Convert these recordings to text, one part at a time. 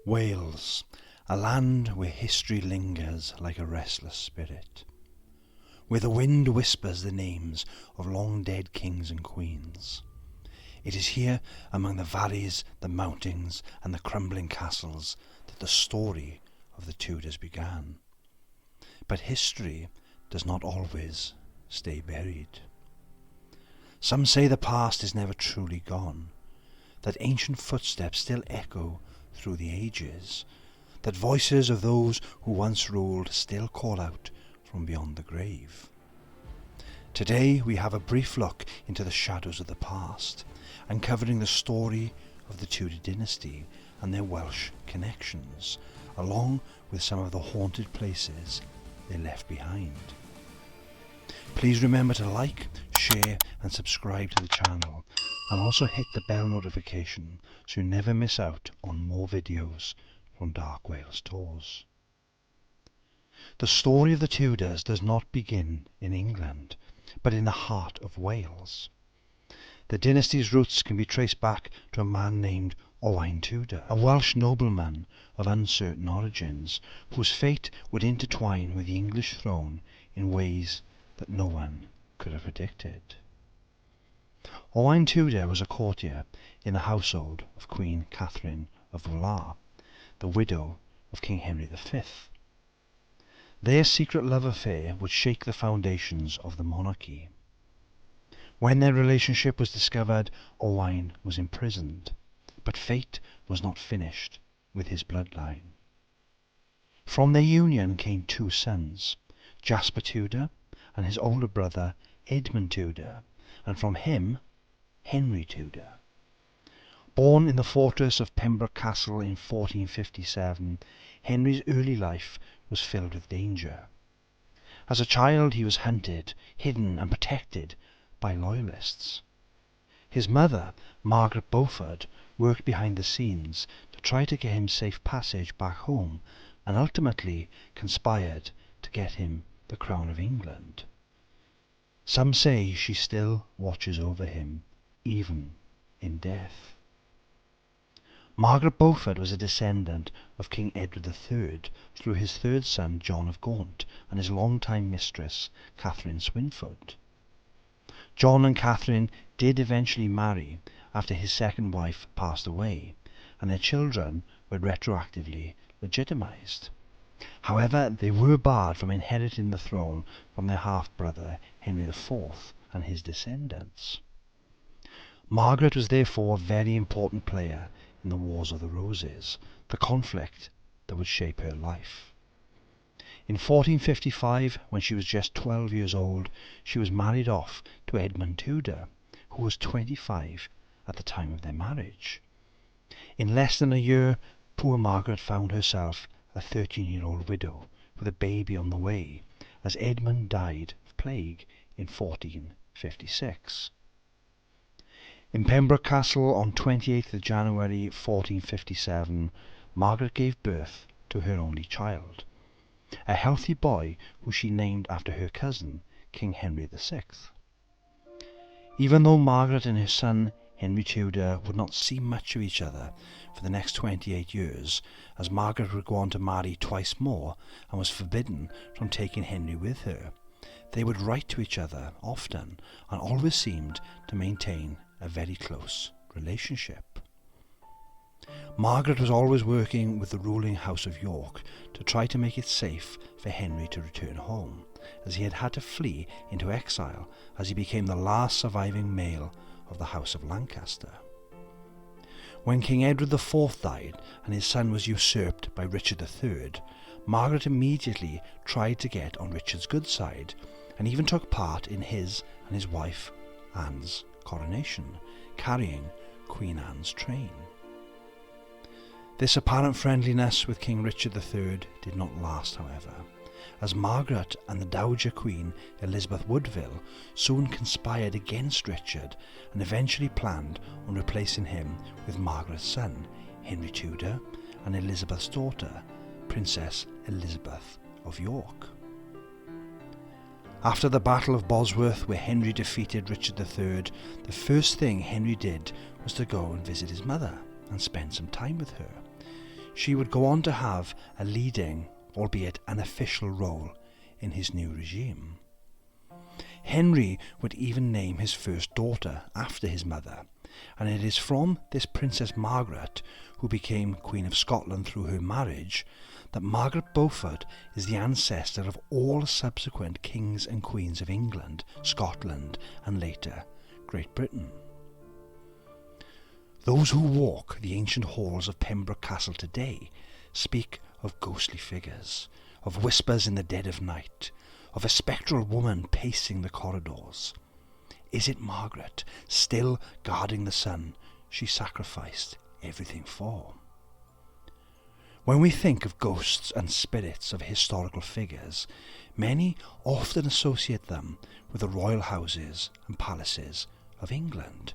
Wales, a land where history lingers like a restless spirit, where the wind whispers the names of long-dead kings and queens. It is here, among the valleys, the mountings, and the crumbling castles, that the story of the Tudors began. But history does not always stay buried. Some say the past is never truly gone, that ancient footsteps still echo through the ages, that voices of those who once ruled still call out from beyond the grave. Today we have a brief look into the shadows of the past, uncovering the story of the Tudor Dynasty and their Welsh connections, along with some of the haunted places they left behind. Please remember to like, share and subscribe to the channel, and also hit the bell notification so you never miss out on more videos from Dark Wales Tours. The story of the Tudors does not begin in England, but in the heart of Wales. The dynasty's roots can be traced back to a man named Owain Tudor, a Welsh nobleman of uncertain origins, whose fate would intertwine with the English throne in ways that no one could have predicted. Owain Tudor was a courtier in the household of Queen Catherine of Valois, the widow of King Henry V. Their secret love affair would shake the foundations of the monarchy. When their relationship was discovered, Owain was imprisoned, but fate was not finished with his bloodline. From their union came two sons, Jasper Tudor and his older brother Edmund Tudor, and from him Henry Tudor. Born in the fortress of Pembrook Castle in 1457, Henry's early life was filled with danger. As a child he was hunted, hidden and protected by loyalists. His mother, Margaret Beaufort, worked behind the scenes to try to get him safe passage back home, and ultimately conspired to get him the crown of England. Some say she still watches over him, even in death. Margaret Beaufort was a descendant of King Edward III through his third son John of Gaunt and his longtime mistress Catherine Swynford. John and Catherine did eventually marry after his second wife passed away, and their children were retroactively legitimised. However, they were barred from inheriting the throne from their half-brother Henry IV and his descendants. Margaret was therefore a very important player in the Wars of the Roses, the conflict that would shape her life. In 1455, when she was just 12 years old, she was married off to Edmund Tudor, who was 25 at the time of their marriage. In less than a year, poor Margaret found herself a 13-year-old widow with a baby on the way, as Edmund died of plague in 1456. In Pembrook Castle on 28th of January 1457, Margaret gave birth to her only child, a healthy boy who she named after her cousin, King Henry VI. Even though Margaret and her son Henry Tudor would not see much of each other for the next 28 years, as Margaret would go on to marry twice more and was forbidden from taking Henry with her, they would write to each other often and always seemed to maintain a very close relationship. Margaret was always working with the ruling House of York to try to make it safe for Henry to return home, as he had had to flee into exile as he became the last surviving male of the House of Lancaster. When King Edward IV died and his son was usurped by Richard III, Margaret immediately tried to get on Richard's good side and even took part in his and his wife Anne's coronation, carrying Queen Anne's train. This apparent friendliness with King Richard III did not last, however, as Margaret and the Dowager Queen Elizabeth Woodville soon conspired against Richard and eventually planned on replacing him with Margaret's son, Henry Tudor, and Elizabeth's daughter, Princess Elizabeth of York. After the Battle of Bosworth, where Henry defeated Richard III, the first thing Henry did was to go and visit his mother and spend some time with her. she would go on to have a leading, albeit unofficial, role in his new regime. Henry would even name his first daughter after his mother, and it is from this Princess Margaret, who became Queen of Scotland through her marriage, that Margaret Beaufort is the ancestor of all subsequent kings and queens of England, Scotland, and later Great Britain. Those who walk the ancient halls of Pembrook Castle today speak of ghostly figures, of whispers in the dead of night, of a spectral woman pacing the corridors. Is it Margaret, still guarding the son she sacrificed everything for? When we think of ghosts and spirits of historical figures, many often associate them with the royal houses and palaces of England.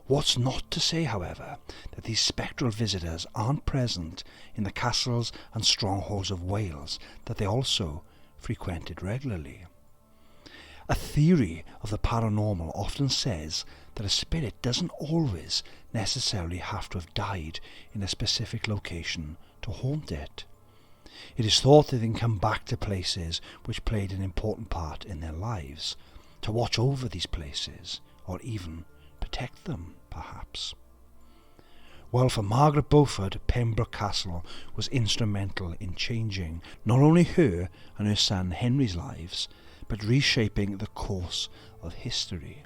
What's not to say, however, that these spectral visitors aren't present in the castles and strongholds of Wales that they also frequented regularly. A theory of the paranormal often says that a spirit doesn't always necessarily have to have died in a specific location to haunt it. It is thought that they can come back to places which played an important part in their lives, to watch over these places, or even protect them, perhaps. Well, for Margaret Beaufort, Pembrook Castle was instrumental in changing not only her and her son Henry's lives, but reshaping the course of history.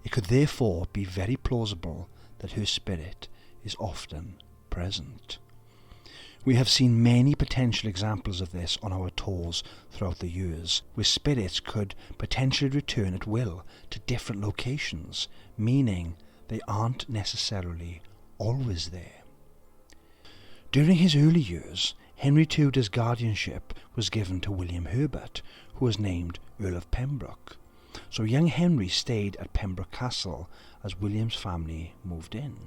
It could therefore be very plausible that her spirit is often present. We have seen many potential examples of this on our tours throughout the years, where spirits could potentially return at will to different locations, meaning they aren't necessarily always there. During his early years, Henry Tudor's guardianship was given to William Herbert, who was named Earl of Pembroke. So young Henry stayed at Pembroke Castle as William's family moved in.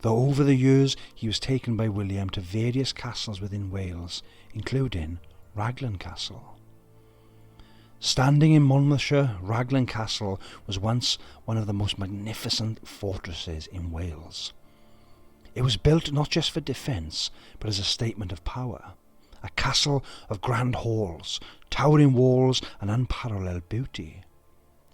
Though over the years he was taken by William to various castles within Wales, including Raglan Castle. Standing in Monmouthshire, Raglan Castle was once one of the most magnificent fortresses in Wales. It was built not just for defence, but as a statement of power. A castle of grand halls, towering walls and unparalleled beauty.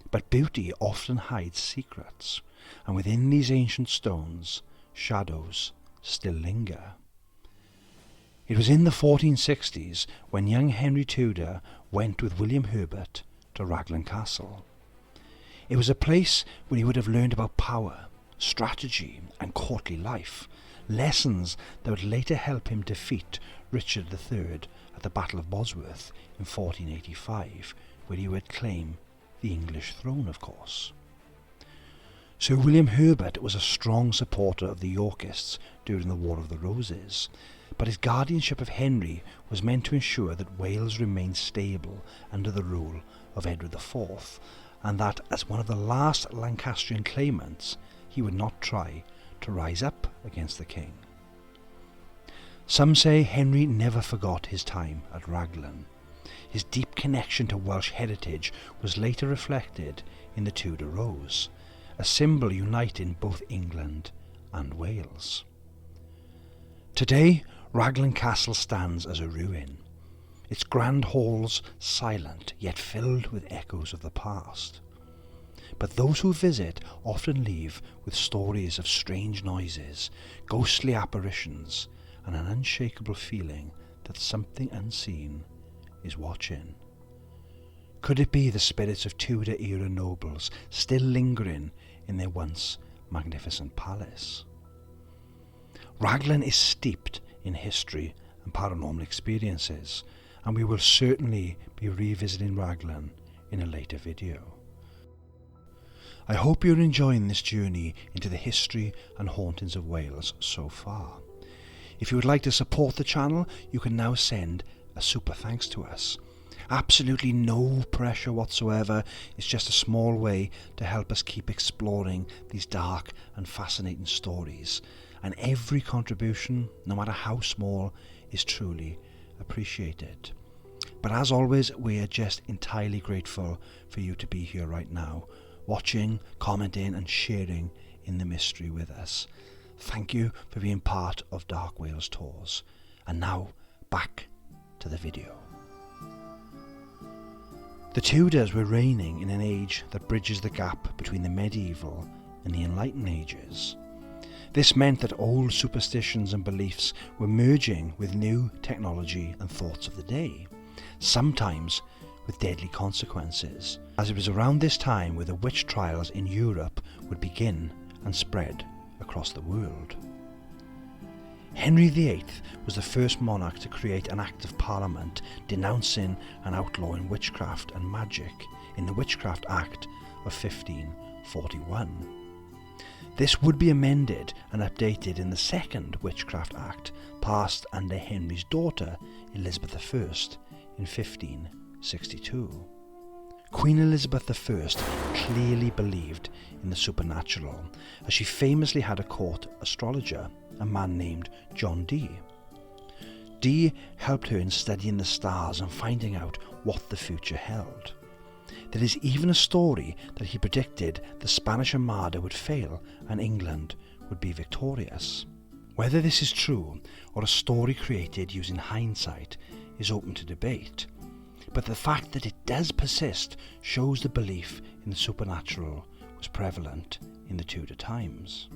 But beauty often hides secrets, and within these ancient stones, shadows still linger. It was in the 1460s when young Henry Tudor went with William Herbert to Raglan Castle. It was a place where he would have learned about power, strategy and courtly life, lessons that would later help him defeat Richard III at the Battle of Bosworth in 1485, where he would claim the English throne, of course. Sir William Herbert was a strong supporter of the Yorkists during the War of the Roses, but his guardianship of Henry was meant to ensure that Wales remained stable under the rule of Edward IV, and that as one of the last Lancastrian claimants, he would not try to rise up against the king. Some say Henry never forgot his time at Raglan. His deep connection to Welsh heritage was later reflected in the Tudor Rose, a symbol uniting both England and Wales. Today, Raglan Castle stands as a ruin, its grand halls silent yet filled with echoes of the past. But those who visit often leave with stories of strange noises, ghostly apparitions, and an unshakable feeling that something unseen is watching. Could it be the spirits of Tudor-era nobles still lingering in their once magnificent palace? Raglan is steeped in history and paranormal experiences, and we will certainly be revisiting Raglan in a later video. I hope you're enjoying this journey into the history and hauntings of Wales so far. If you would like to support the channel, you can now send a super thanks to us. Absolutely no pressure whatsoever. It's just a small way to help us keep exploring these dark and fascinating stories. And every contribution, no matter how small, is truly appreciated. But as always, we are just entirely grateful for you to be here right now, watching, commenting and sharing in the mystery with us. thank you for being part of Dark Wales Tours. And now, back to the video. The Tudors were reigning in an age that bridges the gap between the medieval and the Enlightened ages. This meant that old superstitions and beliefs were merging with new technology and thoughts of the day, sometimes with deadly consequences, as it was around this time where the witch trials in Europe would begin and spread across the world. Henry VIII was the first monarch to create an Act of Parliament denouncing and outlawing witchcraft and magic in the Witchcraft Act of 1541. This would be amended and updated in the Second Witchcraft Act, passed under Henry's daughter Elizabeth I in 1562. Queen Elizabeth I clearly believed in the supernatural, as she famously had a court astrologer, a man named John Dee. Dee helped her in studying the stars and finding out what the future held. There is even a story that he predicted the Spanish Armada would fail and England would be victorious. Whether this is true or a story created using hindsight is open to debate, but the fact that it does persist shows the belief in the supernatural was prevalent in the Tudor times.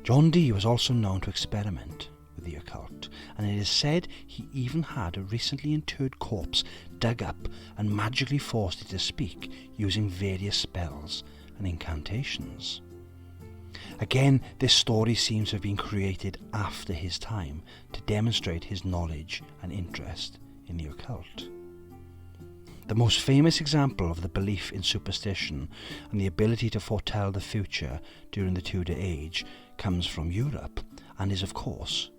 John Dee was also known to experiment with the occult, and it is said he even had a recently interred corpse dug up and magically forced it to speak using various spells and incantations. Again, this story seems to have been created after his time to demonstrate his knowledge and interest in the occult. The most famous example of the belief in superstition and the ability to foretell the future during the Tudor age comes from Europe and is, of course,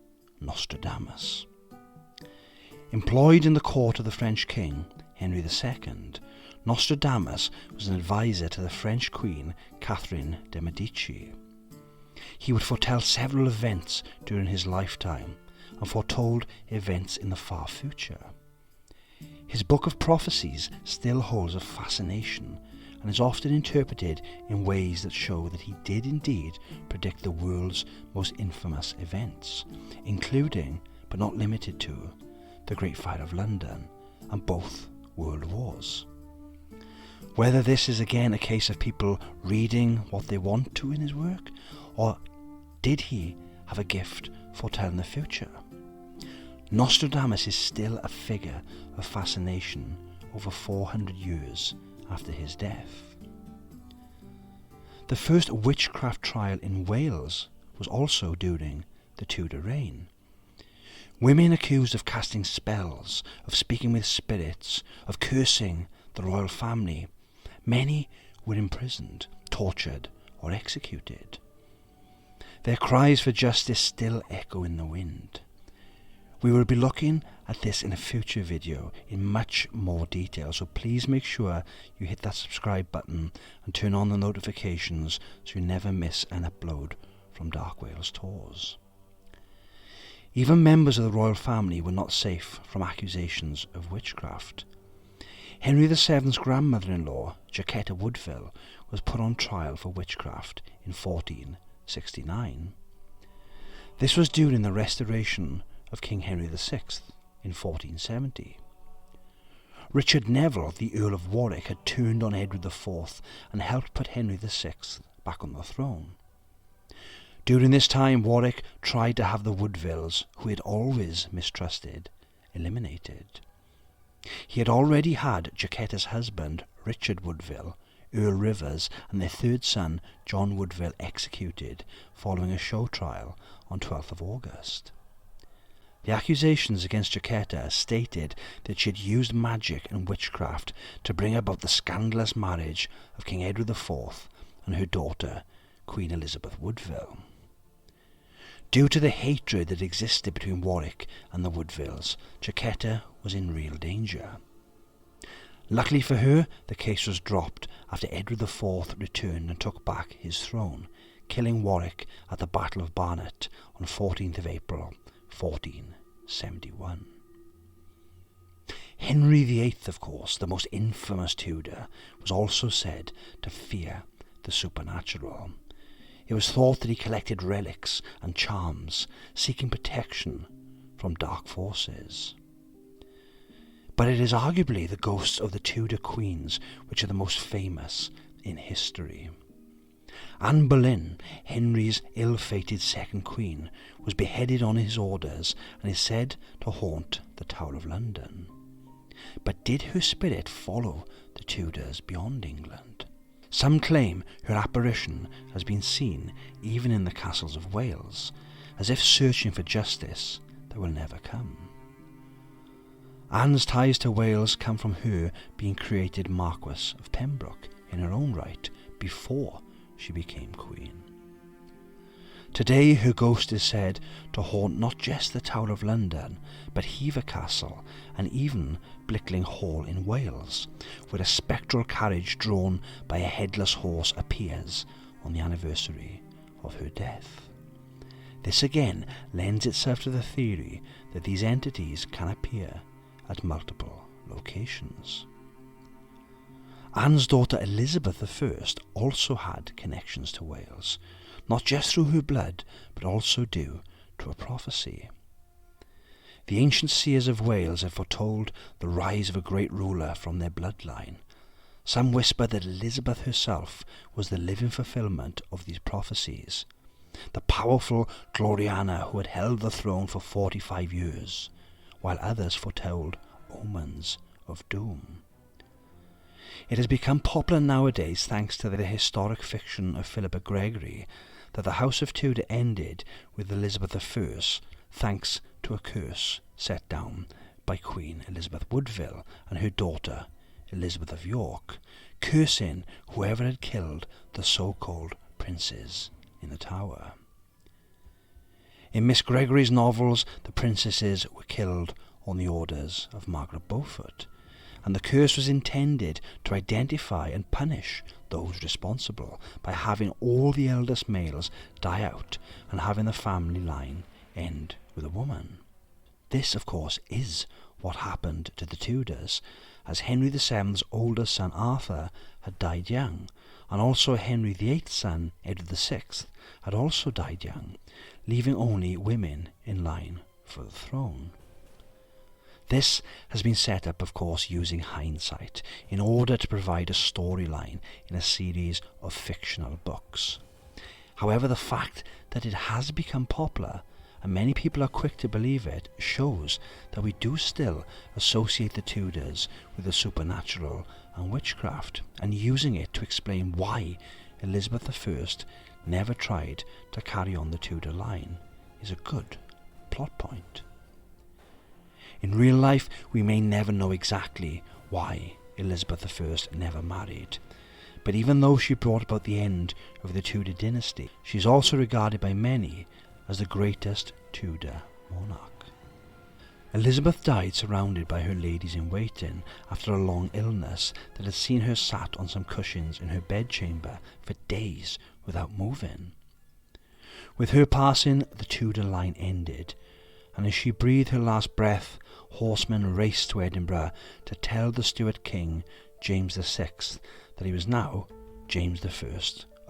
Nostradamus. Employed in the court of the French king, Henry II, Nostradamus was an advisor to the French queen, Catherine de' Medici. He would foretell several events during his lifetime and foretold events in the far future. His book of prophecies still holds a fascination and is often interpreted in ways that show that he did indeed predict the world's most infamous events, including, but not limited to, the Great Fire of London and both World Wars. Whether this is again a case of people reading what they want to in his work, or did he have a gift for telling the future? Nostradamus is still a figure of fascination over 400 years after his death. The first witchcraft trial in Wales was also during the Tudor reign. Women accused of casting spells, of speaking with spirits, of cursing the royal family. Many were imprisoned, tortured, or executed. Their cries for justice still echo in the wind. We will be looking at this in a future video in much more detail, so please make sure you hit that subscribe button and turn on the notifications so you never miss an upload from Dark Wales Tours. Even members of the royal family were not safe from accusations of witchcraft. Henry VII's grandmother-in-law, Jacquetta Woodville, was put on trial for witchcraft in 1469. This was during the restoration of King Henry VI in 1470. Richard Neville, the Earl of Warwick, had turned on Edward IV and helped put Henry VI back on the throne. During this time, Warwick tried to have the Woodvilles, who he had always mistrusted, eliminated. He had already had Jacquetta's husband, Richard Woodville, Earl Rivers, and their third son, John Woodville, executed following a show trial on 12th of August. The accusations against Jacquetta stated that she had used magic and witchcraft to bring about the scandalous marriage of King Edward IV and her daughter, Queen Elizabeth Woodville. Due to the hatred that existed between Warwick and the Woodvilles, Jacquetta was in real danger. Luckily for her, the case was dropped after Edward IV returned and took back his throne, killing Warwick at the Battle of Barnet on 14th of April 1471. Henry VIII, of course, the most infamous Tudor, was also said to fear the supernatural. It was thought that he collected relics and charms, seeking protection from dark forces. But it is arguably the ghosts of the Tudor queens which are the most famous in history. Anne Boleyn, Henry's ill-fated second queen, was beheaded on his orders and is said to haunt the Tower of London. But did her spirit follow the Tudors beyond England? Some claim her apparition has been seen even in the castles of Wales, as if searching for justice that will never come. Anne's ties to Wales come from her being created Marquess of Pembrook in her own right before she became queen. Today her ghost is said to haunt not just the Tower of London, but Hever Castle and even Blickling Hall in Wales, where a spectral carriage drawn by a headless horse appears on the anniversary of her death. This again lends itself to the theory that these entities can appear at multiple locations. Anne's daughter Elizabeth I also had connections to Wales, not just through her blood, but also due to a prophecy. The ancient seers of Wales had foretold the rise of a great ruler from their bloodline. Some whisper that Elizabeth herself was the living fulfillment of these prophecies, the powerful Gloriana who had held the throne for 45 years, while others foretold omens of doom. It has become popular nowadays, thanks to the historic fiction of Philippa Gregory, that the House of Tudor ended with Elizabeth I, thanks to a curse set down by Queen Elizabeth Woodville and her daughter Elizabeth of York, cursing whoever had killed the so-called princes in the Tower. In Miss Gregory's novels, the princesses were killed on the orders of Margaret Beaufort, and the curse was intended to identify and punish those responsible by having all the eldest males die out and having the family line end with a woman. This, of course, is what happened to the Tudors, as Henry VII's oldest son Arthur had died young, and also Henry VIII's son Edward VI had also died young, leaving only women in line for the throne. This has been set up, of course, using hindsight in order to provide a storyline in a series of fictional books. However, the fact that it has become popular, and many people are quick to believe it, shows that we do still associate the Tudors with the supernatural and witchcraft, and using it to explain why Elizabeth I never tried to carry on the Tudor line is a good plot point. In real life, we may never know exactly why Elizabeth I never married, but even though she brought about the end of the Tudor dynasty, she is also regarded by many as the greatest Tudor monarch. Elizabeth died surrounded by her ladies-in-waiting after a long illness that had seen her sat on some cushions in her bedchamber for days without moving. With her passing, the Tudor line ended, and as she breathed her last breath, horsemen raced to Edinburgh to tell the Stuart king, James VI, that he was now James I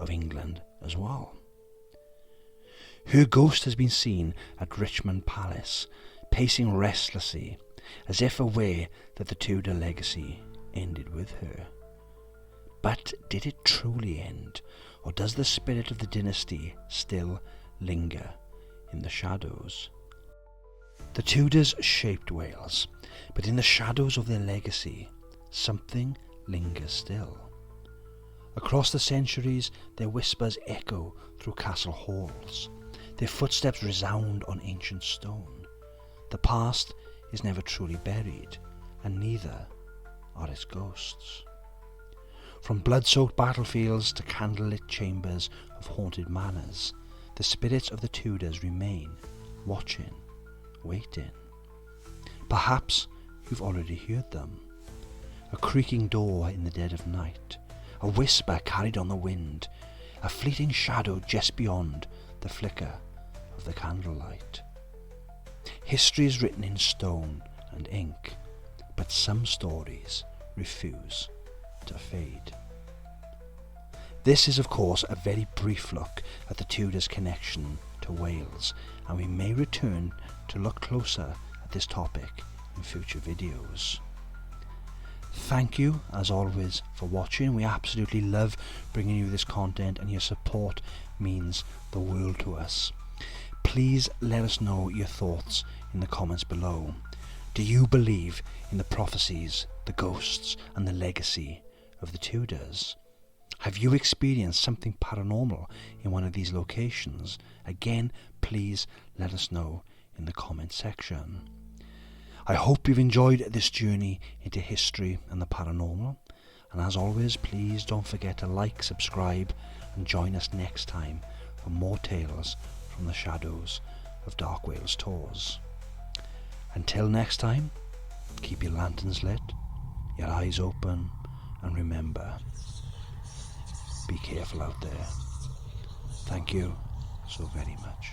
of England as well. Her ghost has been seen at Richmond Palace, pacing restlessly, as if aware that the Tudor legacy ended with her. But did it truly end, or does the spirit of the dynasty still linger in the shadows? The Tudors shaped Wales, but in the shadows of their legacy, something lingers still. Across the centuries, their whispers echo through castle halls. Their footsteps resound on ancient stone. The past is never truly buried, and neither are its ghosts. From blood-soaked battlefields to candlelit chambers of haunted manors, the spirits of the Tudors remain, watching, waiting. Perhaps you've already heard them. A creaking door in the dead of night, a whisper carried on the wind, a fleeting shadow just beyond the flicker of the candlelight. History is written in stone and ink, but some stories refuse to fade. This is of course a very brief look at the Tudors' connection to Wales, and we may return to look closer at this topic in future videos. Thank you as always for watching. We absolutely love bringing you this content, and your support means the world to us. Please let us know your thoughts in the comments below. Do you believe in the prophecies, the ghosts and the legacy of the Tudors? Have you experienced something paranormal in one of these locations? Again, please let us know in the comment section. I hope you've enjoyed this journey into history and the paranormal, and as always, please don't forget to like, subscribe and join us next time for more tales from the shadows of Dark Wales tours. Until next time, keep your lanterns lit, your eyes open, and remember, be careful out there. Thank you so very much.